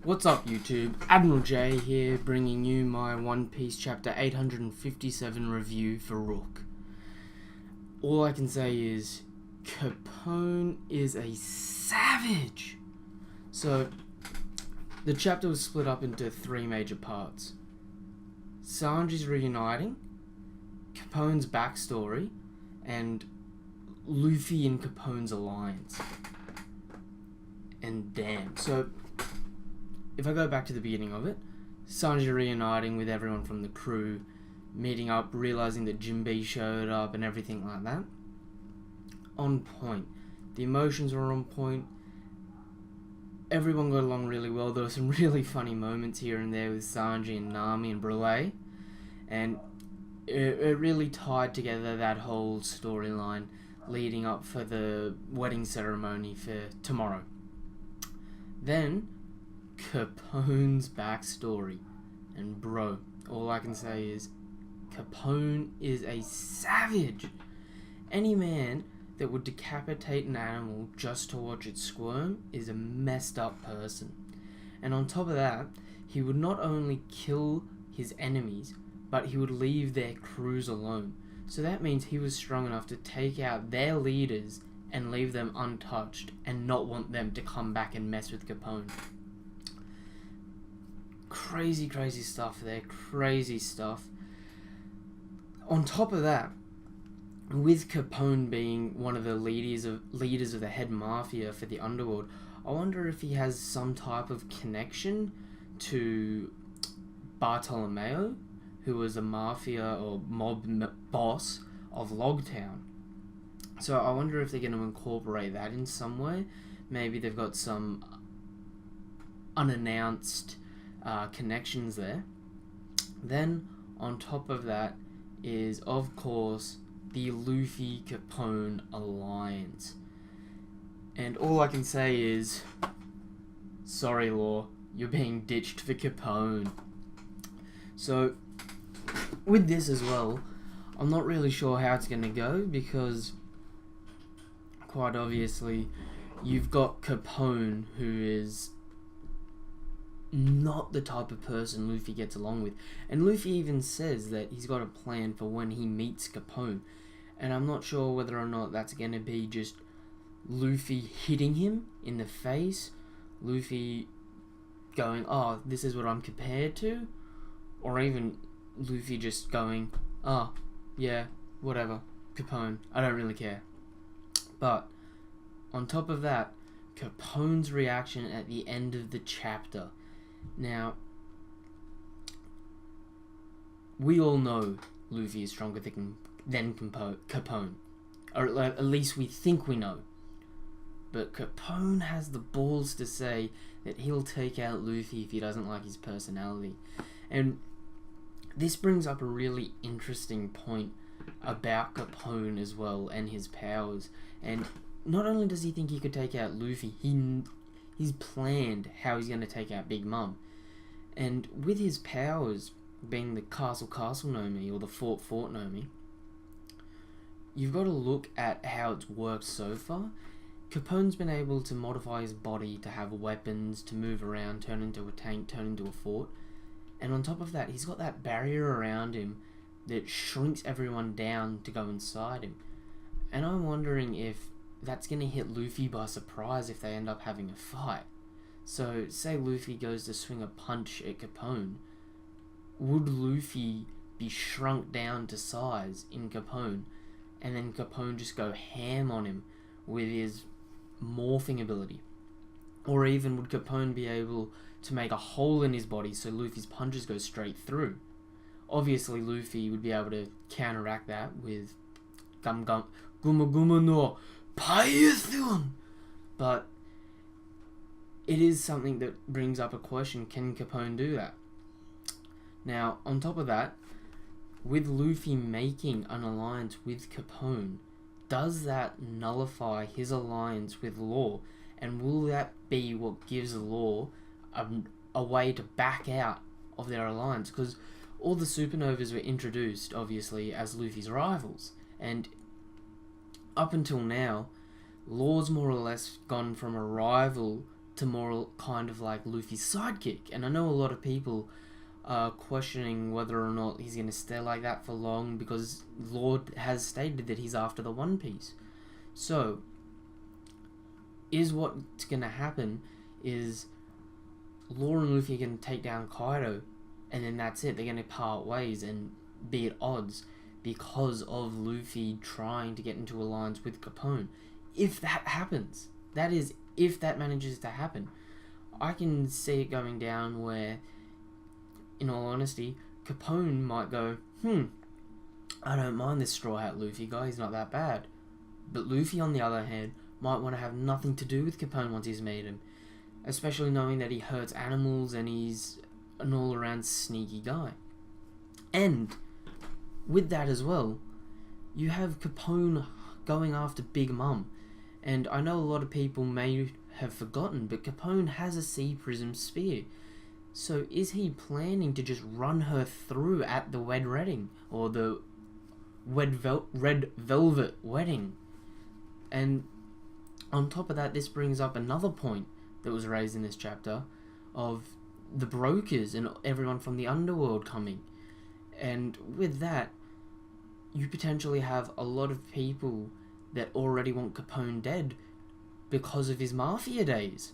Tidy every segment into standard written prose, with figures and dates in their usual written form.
What's up YouTube, Admiral.J here, bringing you my One Piece chapter 857 review for ROOK. All I can say is, Capone is a savage! So, the chapter was split up into three major parts. Sanji's reuniting, Capone's backstory, and Luffy and Capone's alliance. And damn, so if I go back to the beginning of it, Sanji reuniting with everyone from the crew, meeting up, realizing that Jinbei showed up and everything like that. On point. The emotions were on point. Everyone got along really well. There were some really funny moments here and there with Sanji and Nami and Brule. And it really tied together that whole storyline leading up for the wedding ceremony for tomorrow. Then Capone's backstory, and bro, all I can say is Capone is a savage. Any man that would decapitate an animal just to watch it squirm is a messed up person. And on top of that, he would not only kill his enemies, but he would leave their crews alone. So that means he was strong enough to take out their leaders and leave them untouched and not want them to come back and mess with Capone. Crazy stuff there, crazy stuff. On top of that, with Capone being one of the leaders of the head mafia for the underworld, I wonder if he has some type of connection to Bartolomeo, who was a mafia or mob boss of Logtown. So I wonder if they're going to incorporate that in some way. Maybe they've got some unannounced connections there. Then on top of that is, of course, the Luffy Capone alliance. And all I can say is, sorry Law, you're being ditched for Capone. So with this as well, I'm not really sure how it's going to go, because quite obviously you've got Capone, who is not the type of person Luffy gets along with. And Luffy even says that he's got a plan for when he meets Capone. And I'm not sure whether or not that's going to be just Luffy hitting him in the face, Luffy going, oh, this is what I'm compared to, or even Luffy just going, oh, yeah, whatever, Capone, I don't really care. But on top of that, Capone's reaction at the end of the chapter. Now, we all know Luffy is stronger than Capone, or at least we think we know. But Capone has the balls to say that he'll take out Luffy if he doesn't like his personality. And this brings up a really interesting point about Capone as well, and his powers. And not only does he think he could take out Luffy, he's planned how he's going to take out Big Mom. And with his powers being the Castle Nomi, or the Fort Nomi, you've got to look at how it's worked so far. Capone's been able to modify his body to have weapons, to move around, turn into a tank, turn into a fort. And on top of that, he's got that barrier around him that shrinks everyone down to go inside him. And I'm wondering if that's going to hit Luffy by surprise if they end up having a fight. So, say Luffy goes to swing a punch at Capone. Would Luffy be shrunk down to size in Capone, and then Capone just go ham on him with his morphing ability? Or even would Capone be able to make a hole in his body so Luffy's punches go straight through? Obviously Luffy would be able to counteract that with Guma Guma no Python. But it is something that brings up a question, can Capone do that? Now, on top of that, with Luffy making an alliance with Capone, does that nullify his alliance with Law? And will that be what gives Law a way to back out of their alliance? Because all the supernovas were introduced, obviously, as Luffy's rivals. And up until now, Law's more or less gone from a rival to more kind of like Luffy's sidekick. And I know a lot of people are questioning whether or not he's going to stay like that for long, because Lord has stated that he's after the One Piece. So, is what's going to happen is Law and Luffy are going to take down Kaido, and then that's it. They're going to part ways and be at odds because of Luffy trying to get into alliance with Capone. If that happens, that is, if that manages to happen, I can see it going down where, in all honesty, Capone might go, I don't mind this Straw Hat Luffy guy, he's not that bad. But Luffy, on the other hand, might want to have nothing to do with Capone once he's made him. Especially knowing that he hurts animals and he's an all-around sneaky guy. And with that as well, you have Capone going after Big Mom. And I know a lot of people may have forgotten, but Capone has a Sea Prism Spear. So is he planning to just run her through at the Red Wedding? Or the Red Velvet Wedding? And on top of that, this brings up another point that was raised in this chapter of the brokers and everyone from the underworld coming. And with that, you potentially have a lot of people that already want Capone dead because of his mafia days.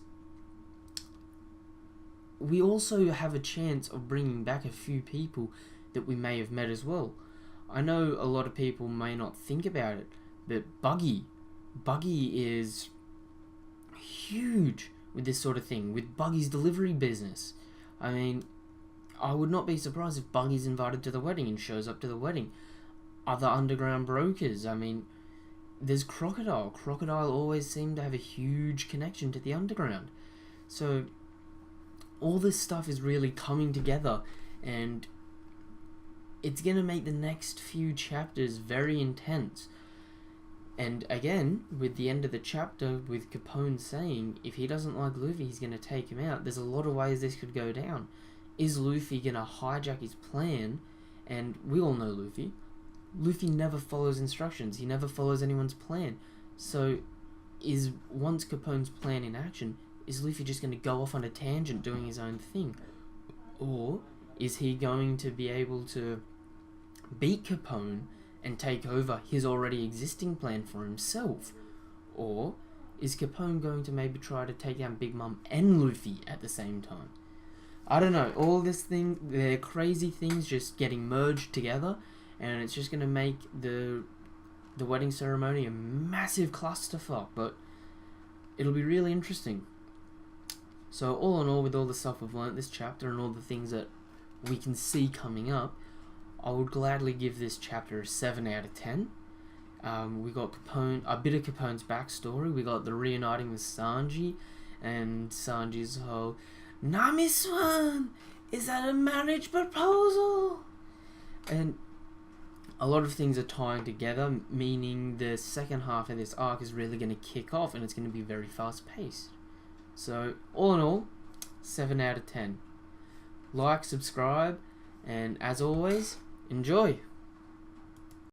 We also have a chance of bringing back a few people that we may have met as well. I know a lot of people may not think about it, but Buggy is huge with this sort of thing, with Buggy's delivery business. I mean, I would not be surprised if Buggy's invited to the wedding and shows up to the wedding. Other underground brokers, I mean, there's Crocodile. Crocodile always seemed to have a huge connection to the underground. So, all this stuff is really coming together, and it's going to make the next few chapters very intense. And again, with the end of the chapter, with Capone saying if he doesn't like Luffy, he's going to take him out, there's a lot of ways this could go down. Is Luffy going to hijack his plan? And we all know Luffy. Luffy never follows instructions. He never follows anyone's plan. So, is once Capone's plan in action, is Luffy just going to go off on a tangent doing his own thing? Or is he going to be able to beat Capone and take over his already existing plan for himself? Or is Capone going to maybe try to take down Big Mom and Luffy at the same time? I don't know. All this thing, they're crazy things just getting merged together, and it's just going to make the wedding ceremony a massive clusterfuck, but it'll be really interesting. So all in all, with all the stuff we've learnt this chapter and all the things that we can see coming up, I would gladly give this chapter a 7 out of 10. We got Capone, a bit of Capone's backstory. We got the reuniting with Sanji, and Sanji's whole, "Nami-swan, is that a marriage proposal?" And a lot of things are tying together, meaning the second half of this arc is really going to kick off, and it's going to be very fast paced. So all in all, 7 out of 10. Like, subscribe, and as always, enjoy.